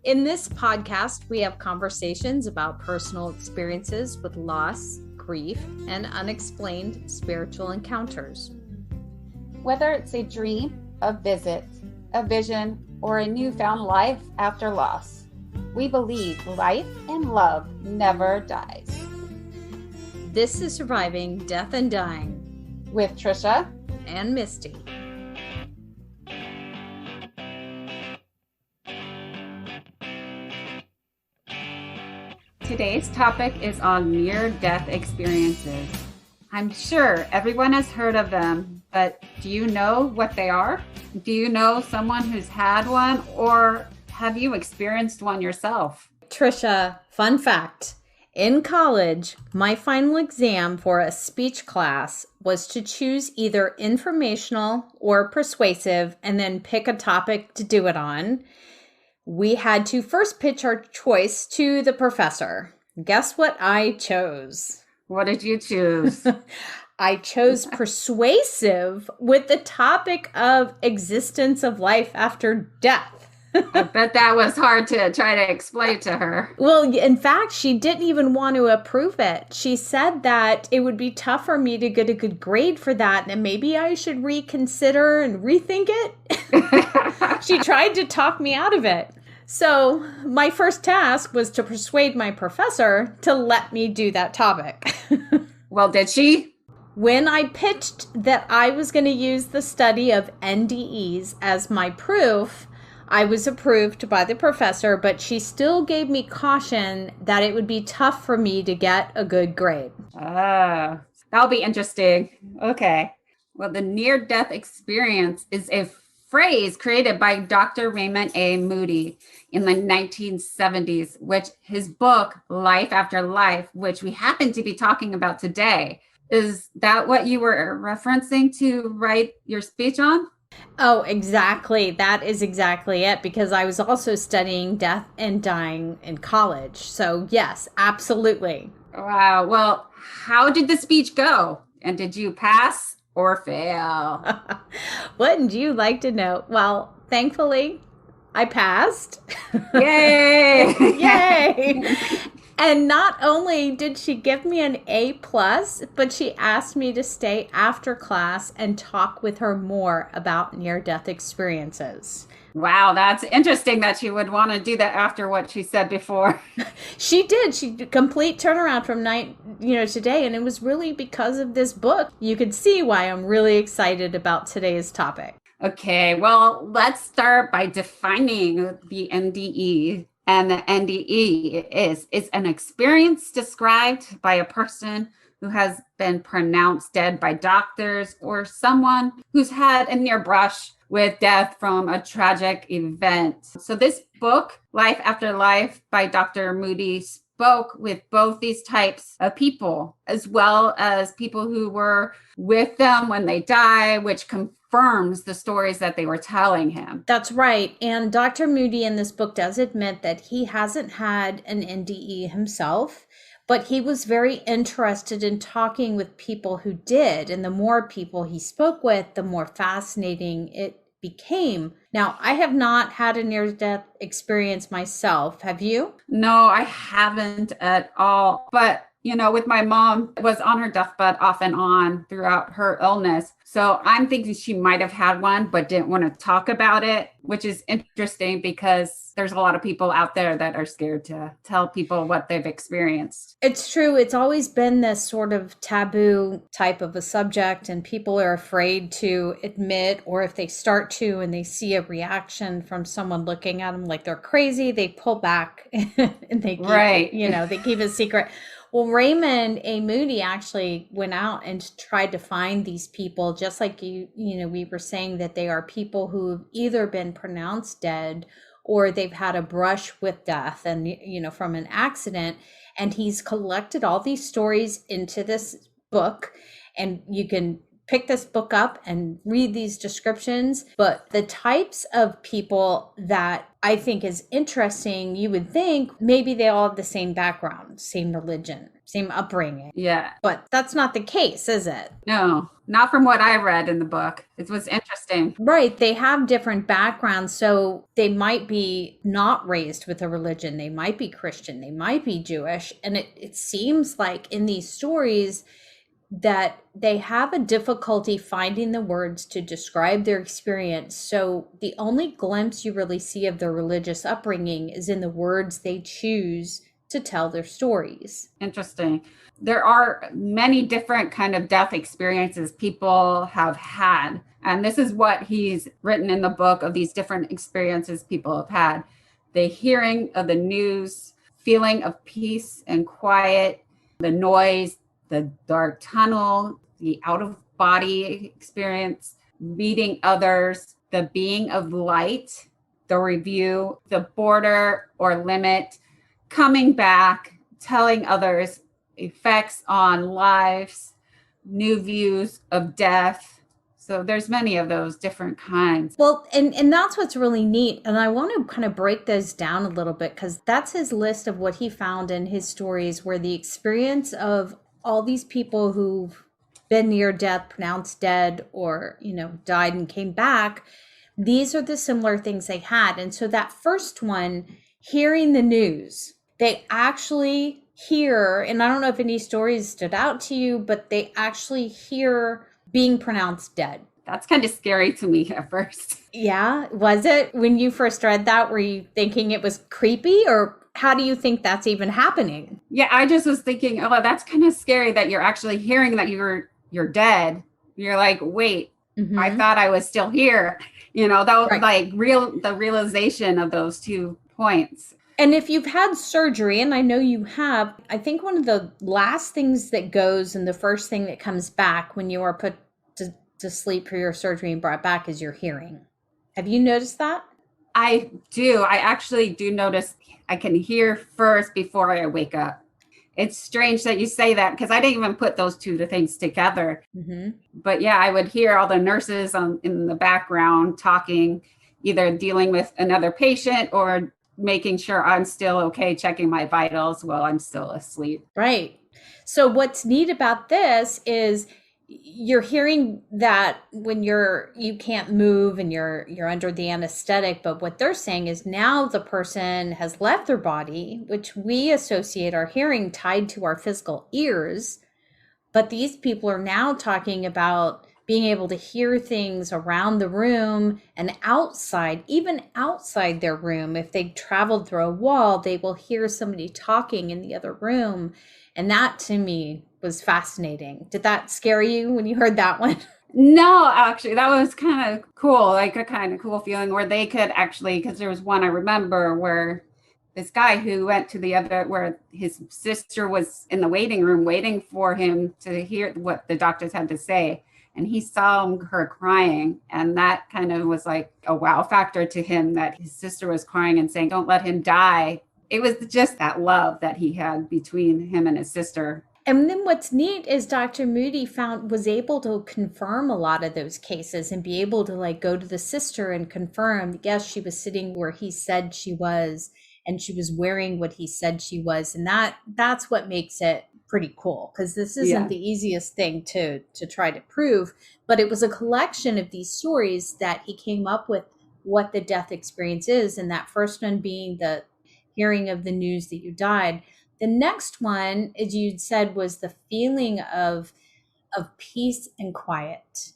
In this podcast, we have conversations about personal experiences with loss, grief, and unexplained spiritual encounters. Whether it's a dream, a visit, a vision, or a newfound life after loss, we believe life and love never dies. This is Surviving Death and Dying With Trisha and Misty. Today's topic is on near-death experiences. I'm sure everyone has heard of them, but do you know what they are? Do you know someone who's had one, or have you experienced one yourself? Trisha, fun fact. In college, my final exam for a speech class was to choose either informational or persuasive and then pick a topic to do it on. We had to first pitch our choice to the professor. Guess what I chose? What did you choose? I chose persuasive with the topic of existence of life after death. I bet that was hard to try to explain to her. Well, in fact, she didn't even want to approve it. She said that it would be tough for me to get a good grade for that, and maybe I should reconsider and rethink it. She tried to talk me out of it. So my first task was to persuade my professor to let me do that topic. Well, did she? When I pitched that I was going to use the study of NDEs as my proof, I was approved by the professor, but she still gave me caution that it would be tough for me to get a good grade. That'll be interesting. Okay. Well, the near-death experience is a phrase created by Dr. Raymond Moody in the 1970s, which his book, Life After Life, which we happen to be talking about today. Is that what you were referencing to write your speech on? Oh, exactly. That is exactly it, because I was also studying death and dying in college. So yes, absolutely. Wow. Well, how did the speech go? And did you pass or fail? Wouldn't you like to know? Well, thankfully, I passed. Yay! Yay! And not only did she give me an A+, but she asked me to stay after class and talk with her more about near-death experiences. Wow, that's interesting that she would want to do that after what she said before. She did. She did a complete turnaround from today. And it was really because of this book. You could see why I'm really excited about today's topic. Okay, well, let's start by defining the NDE. And the NDE is an experience described by a person who has been pronounced dead by doctors or someone who's had a near brush with death from a tragic event. So this book, Life After Life by Dr. Moody, spoke with both these types of people, as well as people who were with them when they die, which confirms the stories that they were telling him. That's right. And Dr. Moody in this book does admit that he hasn't had an NDE himself, but he was very interested in talking with people who did. And the more people he spoke with, the more fascinating it became. Now, I have not had a near-death experience myself. Have you? No, I haven't at all. But with my mom, was on her deathbed off and on throughout her illness. So I'm thinking she might have had one, but didn't want to talk about it, which is interesting because there's a lot of people out there that are scared to tell people what they've experienced. It's true. It's always been this sort of taboo type of a subject, and people are afraid to admit, or if they start to and they see a reaction from someone looking at them like they're crazy, they pull back and they keep, they keep it secret. Well, Raymond Moody actually went out and tried to find these people, just like we were saying that they are people who have either been pronounced dead or they've had a brush with death and, from an accident. And he's collected all these stories into this book, and you can pick this book up and read these descriptions. But the types of people that I think is interesting, you would think maybe they all have the same background, same religion, same upbringing. Yeah. But that's not the case, is it? No, not from what I read in the book. It was interesting. Right. They have different backgrounds. So they might be not raised with a religion. They might be Christian. They might be Jewish. And it seems like in these stories, that they have a difficulty finding the words to describe their experience. So the only glimpse you really see of their religious upbringing is in the words they choose to tell their stories. Interesting. There are many different kind of death experiences people have had. And this is what he's written in the book of these different experiences people have had. The hearing of the news, feeling of peace and quiet, the noise, the dark tunnel, the out of body experience, meeting others, the being of light, the review, the border or limit, coming back, telling others, effects on lives, new views of death. So there's many of those different kinds. Well, and that's what's really neat. And I want to kind of break those down a little bit because that's his list of what he found in his stories where the experience of all these people who've been near death, pronounced dead, or, died and came back, these are the similar things they had. And so that first one, hearing the news, they actually hear, and I don't know if any stories stood out to you, but they actually hear being pronounced dead. That's kind of scary to me at first. Yeah, was it? When you first read that, were you thinking it was creepy, or how do you think that's even happening? Yeah, I just was thinking, oh, that's kind of scary that you're actually hearing that you're dead. You're like, wait, I thought I was still here. That was Right. the realization of those 2 points. And if you've had surgery, and I know you have, I think one of the last things that goes and the first thing that comes back when you are put to sleep for your surgery and brought back is your hearing. Have you noticed that? I do. I actually do notice I can hear first before I wake up. It's strange that you say that because I didn't even put those 2 things together. But yeah, I would hear all the nurses in the background talking, either dealing with another patient or making sure I'm still okay, checking my vitals while I'm still asleep. Right. So what's neat about this is you're hearing that when you can't move and you're under the anesthetic, but what they're saying is now the person has left their body, which we associate our hearing tied to our physical ears, but these people are now talking about being able to hear things around the room and outside, even outside their room. If they traveled through a wall, they will hear somebody talking in the other room. And that to me was fascinating. Did that scare you when you heard that one? No, actually, that was kind of cool, like a kind of cool feeling where they could actually, because there was one I remember where this guy who went to the other, where his sister was in the waiting room waiting for him to hear what the doctors had to say. And he saw her crying. And that kind of was like a wow factor to him that his sister was crying and saying, don't let him die. It was just that love that he had between him and his sister. And then what's neat is Dr. Moody was able to confirm a lot of those cases and be able to like go to the sister and confirm, yes, she was sitting where he said she was and she was wearing what he said she was. And that's what makes it pretty cool because this isn't the easiest thing to try to prove, but it was a collection of these stories that he came up with what the death experience is. And that first one being the hearing of the news that you died. The next one, as you'd said, was the feeling of peace and quiet.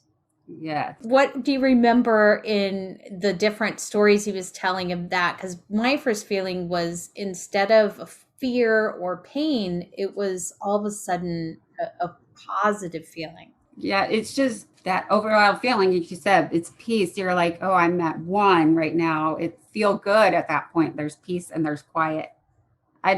Yeah. What do you remember in the different stories he was telling of that? Because my first feeling was instead of fear or pain, it was all of a sudden a positive feeling. Yeah, it's just that overall feeling, like you said, it's peace. You're like, oh, I'm at one right now. It feel good at that point. There's peace and there's quiet. I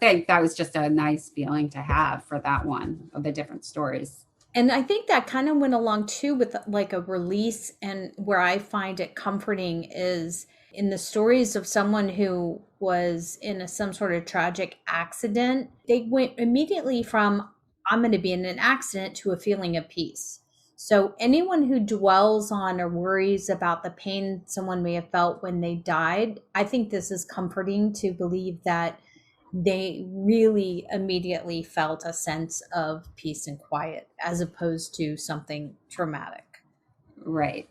think that was just a nice feeling to have for that one of the different stories. And I think that kind of went along too with like a release. And where I find it comforting is in the stories of someone who was in some sort of tragic accident, they went immediately from, I'm going to be in an accident to a feeling of peace. So anyone who dwells on or worries about the pain someone may have felt when they died, I think this is comforting to believe that they really immediately felt a sense of peace and quiet as opposed to something traumatic. Right.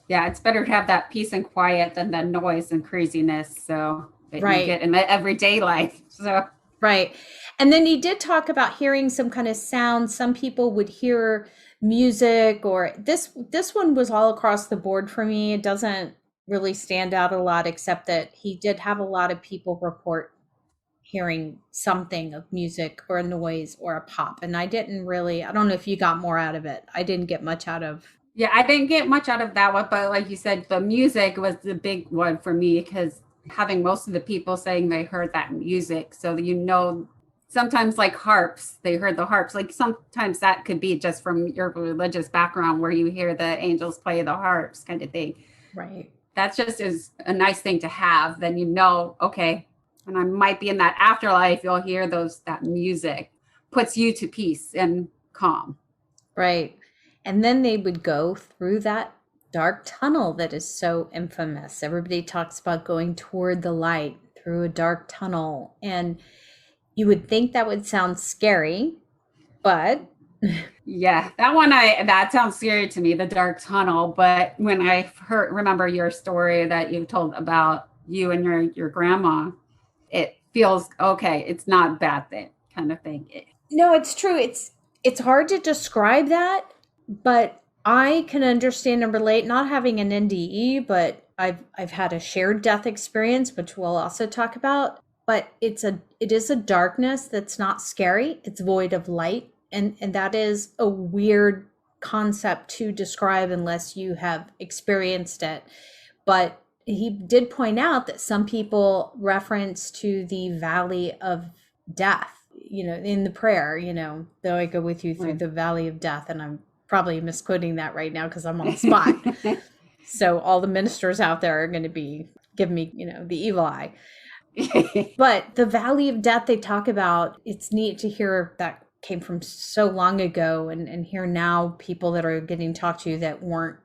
Yeah, it's better to have that peace and quiet than the noise and craziness so that you Right. get in the everyday life. So Right. And then he did talk about hearing some kind of sound. Some people would hear music, or this one was all across the board for me. It doesn't really stand out a lot, except that he did have a lot of people report hearing something of music or a noise or a pop. And I don't know if you got more out of it. I didn't get much out of. yeah, I didn't get much out of that one, but like you said, the music was the big one for me because having most of the people saying they heard that music. So, sometimes like harps, they heard the harps. Like sometimes that could be just from your religious background where you hear the angels play the harps kind of thing. Right. That's just is a nice thing to have. Then okay, and I might be in that afterlife, you'll hear that music puts you to peace and calm. Right. And then they would go through that dark tunnel that is so infamous. Everybody talks about going toward the light through a dark tunnel. And you would think that would sound scary, but Yeah, that sounds scary to me, the dark tunnel. But when I remember your story that you told about you and your grandma, it feels okay. It's not a bad thing, kind of thing. no, it's true. It's hard to describe that, but I can understand and relate, not having an NDE, but I've had a shared death experience, which we'll also talk about. But it is a darkness that's not scary. It's void of light. And that is a weird concept to describe unless you have experienced it. But he did point out that some people reference to the valley of death, in the prayer, though I go with you through the valley of death. And I'm probably misquoting that right now because I'm on the spot. So all the ministers out there are going to be giving me, the evil eye. But the valley of death they talk about, it's neat to hear that came from so long ago and hear now people that are getting talked to that weren't,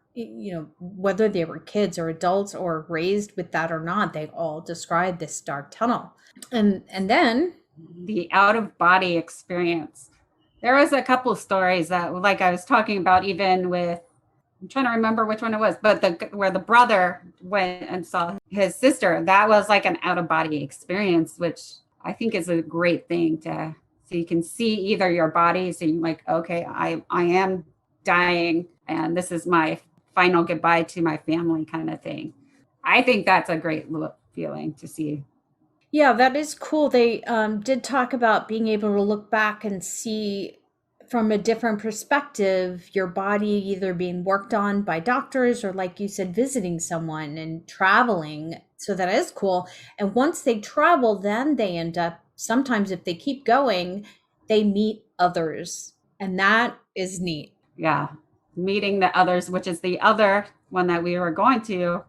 whether they were kids or adults or raised with that or not, they all described this dark tunnel. And then the out of body experience. There was a couple of stories that, like I was talking about, even with, I'm trying to remember which one it was, but where the brother went and saw his sister, that was like an out of body experience, which I think is a great thing so you can see either your body, so you're like, okay, I am dying and this is my final goodbye to my family kind of thing. I think that's a great feeling to see. Yeah, that is cool. They did talk about being able to look back and see from a different perspective your body either being worked on by doctors or, like you said, visiting someone and traveling. So that is cool. And once they travel, then they end up, sometimes if they keep going, they meet others. And that is neat. Yeah, meeting the others, which is the other one that we were going to.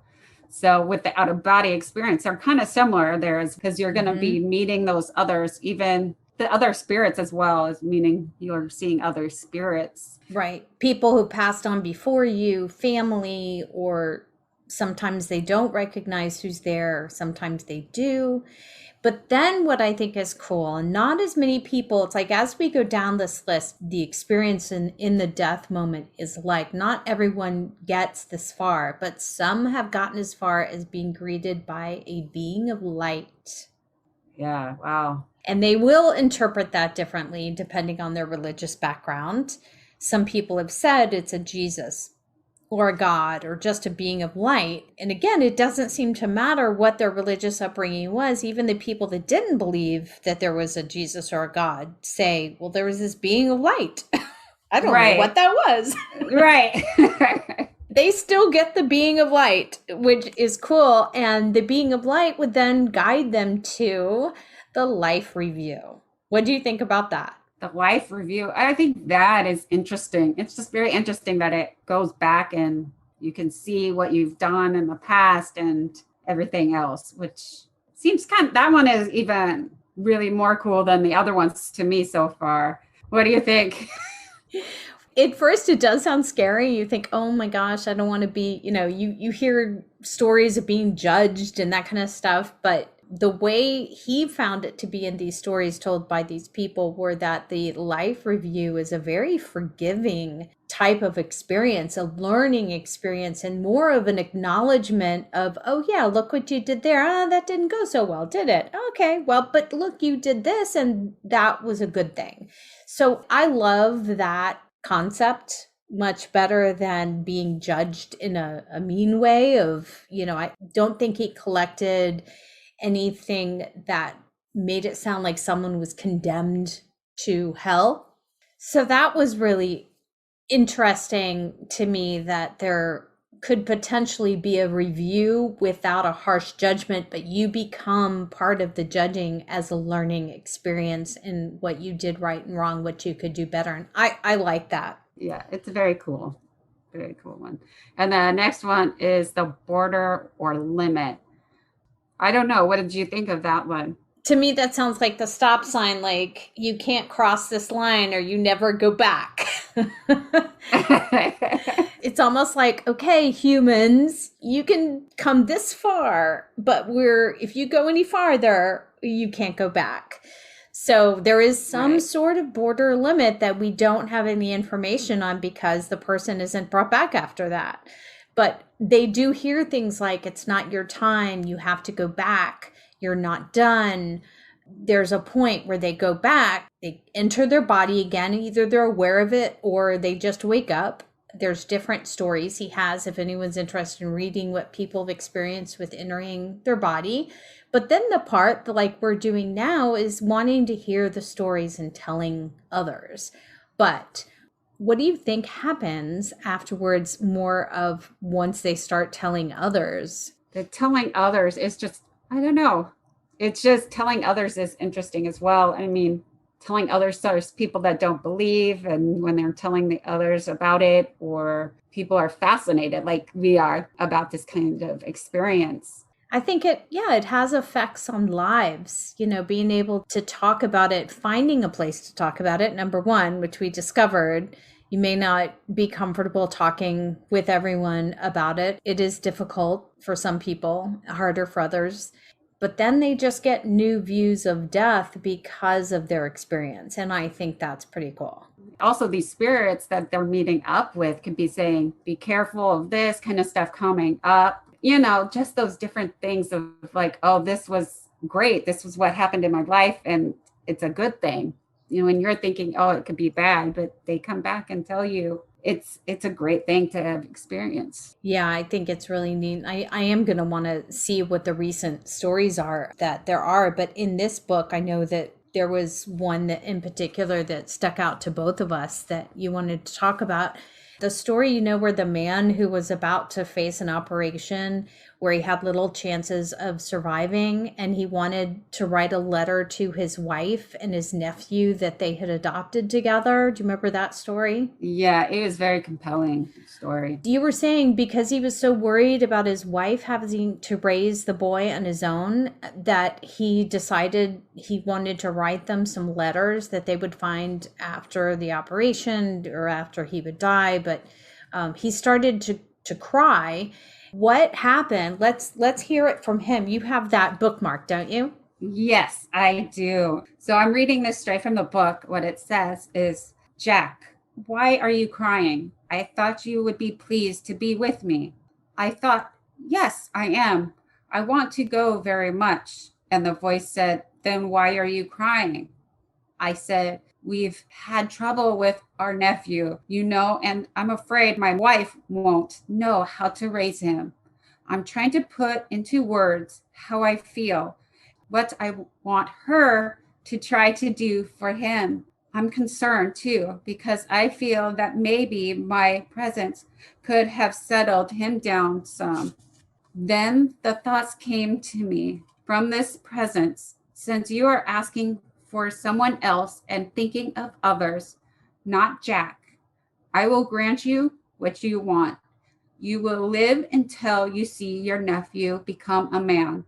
So with the out of body experience, they're kind of similar there, because you're going to be meeting those others, even the other spirits, as well as meaning you're seeing other spirits. Right. People who passed on before you, family, or sometimes they don't recognize who's there, sometimes they do. But then what I think is cool, and not as many people, it's like as we go down this list, the experience in the death moment is like not everyone gets this far, but some have gotten as far as being greeted by a being of light. Yeah, wow. And they will interpret that differently depending on their religious background. Some people have said it's a Jesus or a God or just a being of light. And again, it doesn't seem to matter what their religious upbringing was. Even the people that didn't believe that there was a Jesus or a God say, well, there was this being of light. I don't know what that was. Right. They still get the being of light, which is cool. And the being of light would then guide them to the life review. What do you think about that? The life review, I think that is interesting. It's just very interesting that it goes back and you can see what you've done in the past and everything else, which seems that one is even really more cool than the other ones to me so far. What do you think? At first it does sound scary. You think, oh my gosh, I don't want to be, you hear stories of being judged and that kind of stuff. But the way he found it to be in these stories told by these people were that the life review is a very forgiving type of experience, a learning experience, and more of an acknowledgement of, oh yeah, look what you did there. Ah, that didn't go so well, did it? Okay, well, but look, you did this and that was a good thing. So I love that concept much better than being judged in a mean way of, I don't think he collected anything that made it sound like someone was condemned to hell. So that was really interesting to me, that there could potentially be a review without a harsh judgment, but you become part of the judging as a learning experience in what you did right and wrong, what you could do better. And I like that. Yeah, it's very cool. Very cool one. And the next one is the border or limit. I don't know. What did you think of that one? To me, that sounds like the stop sign, like you can't cross this line or you never go back. It's almost like, okay, humans, you can come this far, but if you go any farther, you can't go back. So there is some Right. sort of border limit that we don't have any information on because the person isn't brought back after that. But they do hear things like, it's not your time, you have to go back, you're not done. There's a point where they go back, they enter their body again, either they're aware of it or they just wake up. There's different stories he has if anyone's interested in reading what people have experienced with entering their body. But then the part like we're doing now is wanting to hear the stories and telling others. But what do you think happens afterwards, more of once they start telling others? The telling others is just, I don't know. It's just telling others is interesting as well. I mean, telling others, so there's people that don't believe, and when they're telling the others about it, or people are fascinated like we are about this kind of experience. I think it has effects on lives, being able to talk about it, finding a place to talk about it. Number one, which we discovered, you may not be comfortable talking with everyone about it. It is difficult for some people, harder for others. But then they just get new views of death because of their experience. And I think that's pretty cool. Also, these spirits that they're meeting up with could be saying, be careful of this kind of stuff coming up. Just those different things of like, oh, this was great. This was what happened in my life. And it's a good thing. When you're thinking, oh, it could be bad, but they come back and tell you it's a great thing to have experienced. Yeah, I think it's really neat. I am going to want to see what the recent stories are that there are. But in this book, I know that there was one that in particular that stuck out to both of us that you wanted to talk about. The story, where the man who was about to face an operation where he had little chances of surviving, and he wanted to write a letter to his wife and his nephew that they had adopted together. Do you remember that story? Yeah, it was very compelling story. You were saying because he was so worried about his wife having to raise the boy on his own that he decided he wanted to write them some letters that they would find after the operation or after he would die. But he started to cry. What happened? Let's hear it from him. You have that bookmark, don't you? Yes, I do. So I'm reading this straight from the book. What it says is, Jack, why are you crying? I thought you would be pleased to be with me. I thought, yes, I am. I want to go very much. And the voice said, then why are you crying? I said, we've had trouble with our nephew, and I'm afraid my wife won't know how to raise him. I'm trying to put into words how I feel, what I want her to try to do for him. I'm concerned too, because I feel that maybe my presence could have settled him down some. Then the thoughts came to me from this presence, since you are asking for someone else and thinking of others, not Jack, I will grant you what you want. You will live until you see your nephew become a man.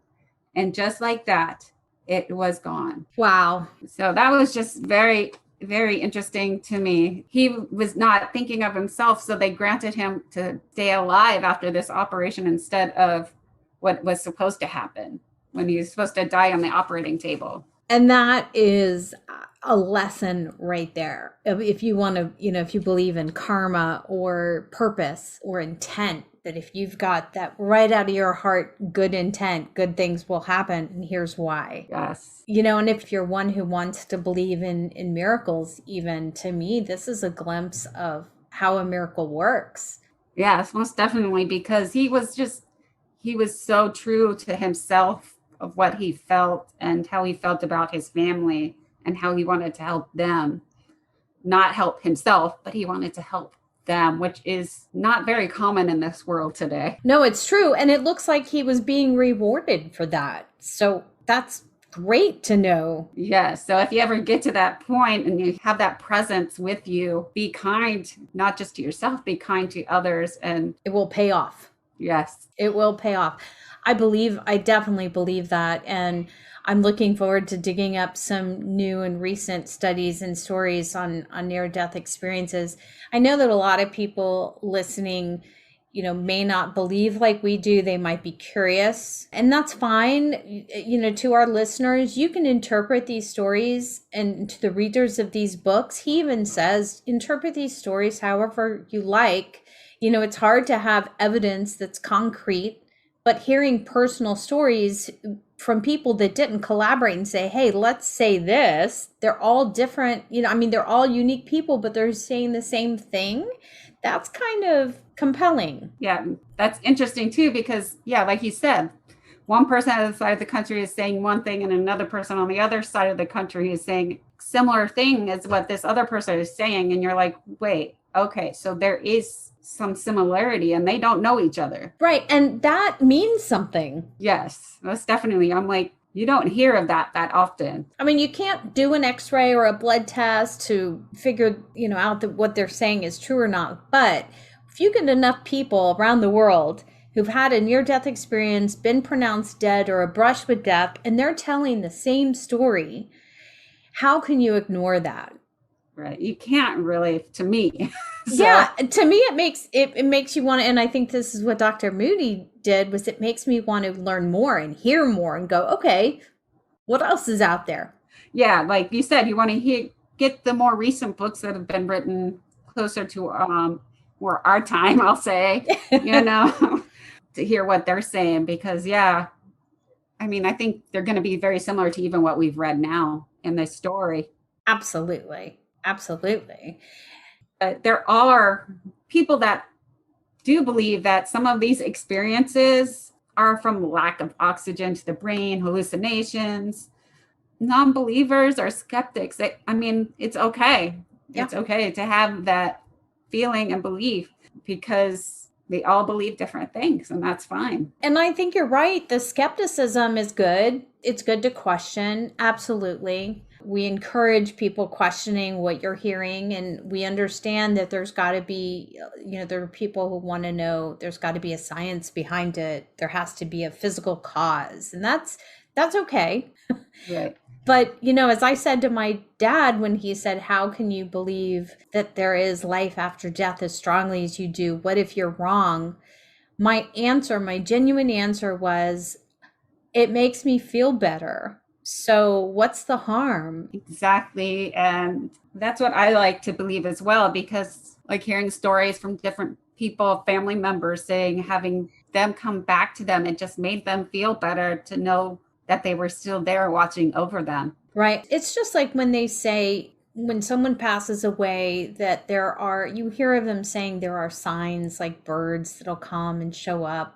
And just like that, it was gone. Wow. So that was just very very interesting to me. He was not thinking of himself, so they granted him to stay alive after this operation instead of what was supposed to happen when he was supposed to die on the operating table. And that is a lesson right there. If you want to, if you believe in karma or purpose or intent, that if you've got that right out of your heart, good intent, good things will happen. And here's why. Yes. And if you're one who wants to believe in miracles, even to me, this is a glimpse of how a miracle works. Yes, most definitely, because he was so true to himself of what he felt and how he felt about his family and how he wanted to help them, not help himself, but he wanted to help them, which is not very common in this world today. No, it's true. And it looks like he was being rewarded for that. So that's great to know. Yes. So if you ever get to that point and you have that presence with you, be kind, not just to yourself, be kind to others. And it will pay off. Yes. It will pay off. I definitely believe that. And I'm looking forward to digging up some new and recent studies and stories on near-death experiences. I know that a lot of people listening, may not believe like we do. They might be curious, and that's fine. To our listeners, you can interpret these stories, and to the readers of these books, he even says, interpret these stories however you like. It's hard to have evidence that's concrete, but hearing personal stories from people that didn't collaborate and say, hey, let's say this, they're all different, they're all unique people, but they're saying the same thing. That's kind of compelling. Yeah, that's interesting too, because like you said, one person on the side of the country is saying one thing and another person on the other side of the country is saying similar thing as what this other person is saying. And you're like, wait, okay, so there is some similarity and they don't know each other. Right. And that means something. Yes, most definitely. I'm like, you don't hear of that often. You can't do an x-ray or a blood test to figure, out that what they're saying is true or not. But if you get enough people around the world who've had a near-death experience, been pronounced dead or a brush with death, and they're telling the same story, how can you ignore that? Right. You can't really, to me. So. Yeah, to me, it makes you want to, and I think this is what Dr. Moody did, was it makes me want to learn more and hear more and go, okay, what else is out there? Yeah, like you said, you want to get the more recent books that have been written closer to more our time, I'll say, to hear what they're saying, because I think they're going to be very similar to even what we've read now in this story. Absolutely. There are people that do believe that some of these experiences are from lack of oxygen to the brain, hallucinations. Non-believers or skeptics, it's okay. Yeah. It's okay to have that feeling and belief, because they all believe different things, and that's fine. And I think you're right. The skepticism is good. It's good to question. Absolutely. We encourage people questioning what you're hearing, and we understand that there's got to be, there are people who want to know there's got to be a science behind it. There has to be a physical cause, and that's okay. Right. But, as I said to my dad when he said, how can you believe that there is life after death as strongly as you do? What if you're wrong? My genuine answer was, it makes me feel better. So what's the harm? Exactly. And that's what I like to believe as well, because like hearing stories from different people, family members saying, having them come back to them, it just made them feel better to know that they were still there watching over them. Right. It's just like when they say, when someone passes away, that you hear of them saying there are signs like birds that'll come and show up.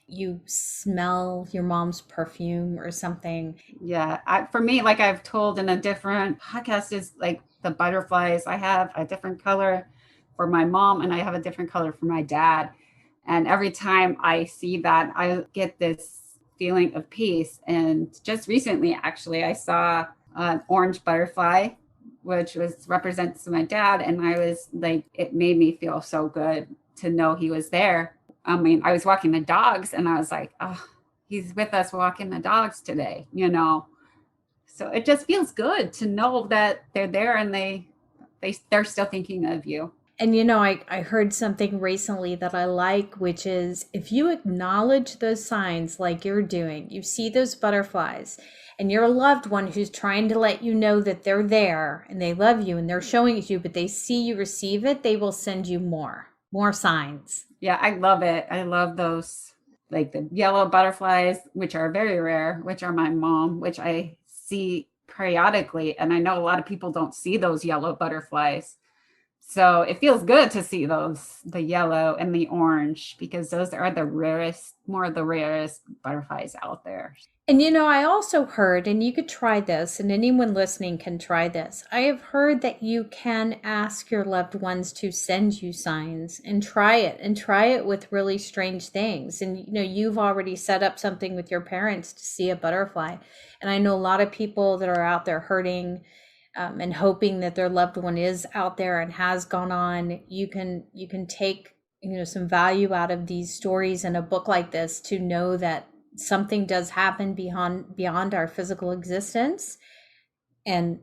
You smell your mom's perfume or something. Yeah. For me, like I've told in a different podcast, is like the butterflies. I have a different color for my mom and I have a different color for my dad. And every time I see that, I get this feeling of peace. And just recently, actually, I saw an orange butterfly, which represents my dad. And I was like, it made me feel so good to know he was there. I was walking the dogs and I was like, oh, he's with us walking the dogs today, So it just feels good to know that they're there and they're still thinking of you. And I heard something recently that I like, which is if you acknowledge those signs like you're doing, you see those butterflies, and your loved one who's trying to let you know that they're there and they love you and they're showing it to you, but they see you receive it, they will send you more signs. Yeah, I love it. I love those, like the yellow butterflies, which are very rare, which are my mom, which I see periodically. And I know a lot of people don't see those yellow butterflies. So it feels good to see those, the yellow and the orange, because those are the rarest, more of the rarest butterflies out there. And I also heard, and you could try this, and anyone listening can try this. I have heard that you can ask your loved ones to send you signs and try it with really strange things. And you've already set up something with your parents to see a butterfly. And I know a lot of people that are out there hurting and hoping that their loved one is out there and has gone on. You can take some value out of these stories in a book like this to know that something does happen beyond our physical existence. And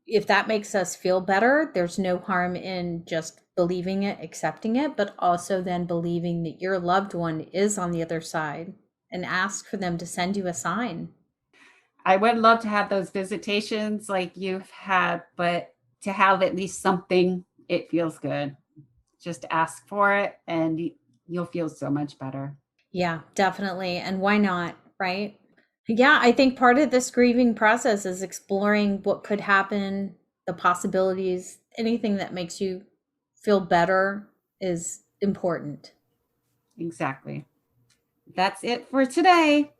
if that makes us feel better, there's no harm in just believing it, accepting it, but also then believing that your loved one is on the other side, and ask for them to send you a sign. I would love to have those visitations like you've had, but to have at least something, it feels good. Just ask for it and you'll feel so much better. Yeah, definitely. And why not, right? Yeah, I think part of this grieving process is exploring what could happen, the possibilities, anything that makes you feel better is important. Exactly. That's it for today.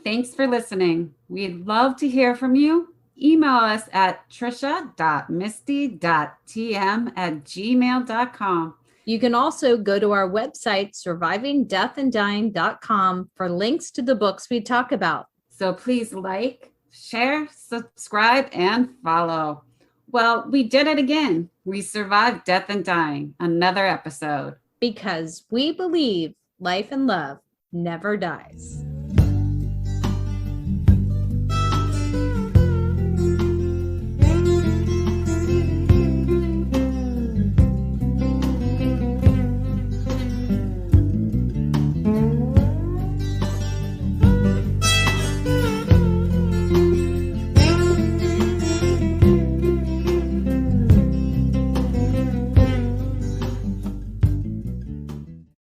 Thanks for listening. We'd love to hear from you. Email us at trisha.misty.tm@gmail.com. You can also go to our website, survivingdeathanddying.com, for links to the books we talk about. So please like, share, subscribe, and follow. Well, we did it again. We survived death and dying. Another episode. Because we believe life and love never dies.